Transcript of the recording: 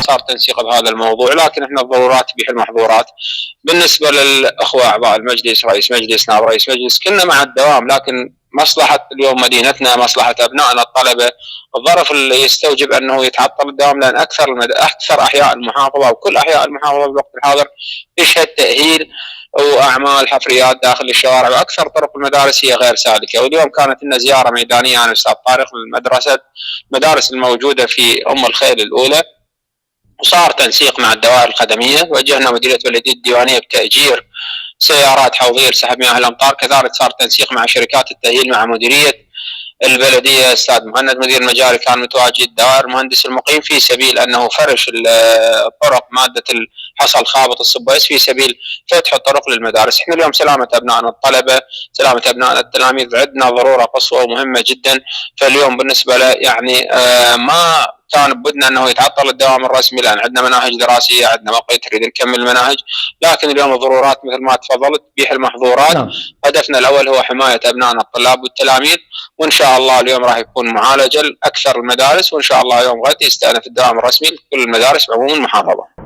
صار تنسيق بهذا الموضوع، لكن احنا الضرورات تبيح المحظورات. بالنسبه للاخوه اعضاء المجلس، رئيس مجلس، نائب رئيس مجلس، كنا مع الدوام، لكن مصلحه اليوم مدينتنا، مصلحه ابنائنا الطلبه، الظرف اللي يستوجب انه يتعطل الدوام، لان اكثر احياء المحافظه وكل احياء المحافظه بالوقت الحاضر تشهد تاهيل واعمال حفريات داخل الشوارع، واكثر طرق المدارس هي غير سالكه. واليوم كانت لنا زياره ميدانيه عن الاستاذ طارق المدارس الموجوده في ام الخيل الاولى، وصار تنسيق مع الدوائر الخدميه، وجهنا مديريه بلديه الديوانيه بتاجير سيارات حوضيه لسحب مياه الامطار، كذلك صار تنسيق مع شركات التاهيل مع مديريه البلديه. استاذ مهند مدير المجاري كان متواجد، دوائر المهندس المقيم، في سبيل انه فرش الطرق ماده الحصى الخابط السبويس في سبيل فتح الطرق للمدارس. احنا اليوم سلامه ابنائنا الطلبه، سلامه ابنائنا التلاميذ عندنا ضروره قصوى ومهمه جدا. فاليوم بالنسبه له يعني ما كان بدنا انه يتعطل الدوام الرسمي، لان عندنا مناهج دراسيه، عندنا موقع تريد نكمل المناهج، لكن اليوم الضرورات مثل ما تفضلت تبيح المحظورات. هدفنا الاول هو حمايه ابنائنا الطلاب والتلاميذ، وان شاء الله اليوم راح يكون معالجه لاكثر المدارس، وان شاء الله يوم غد يستأنف الدوام الرسمي لكل المدارس بعموم المحافظه.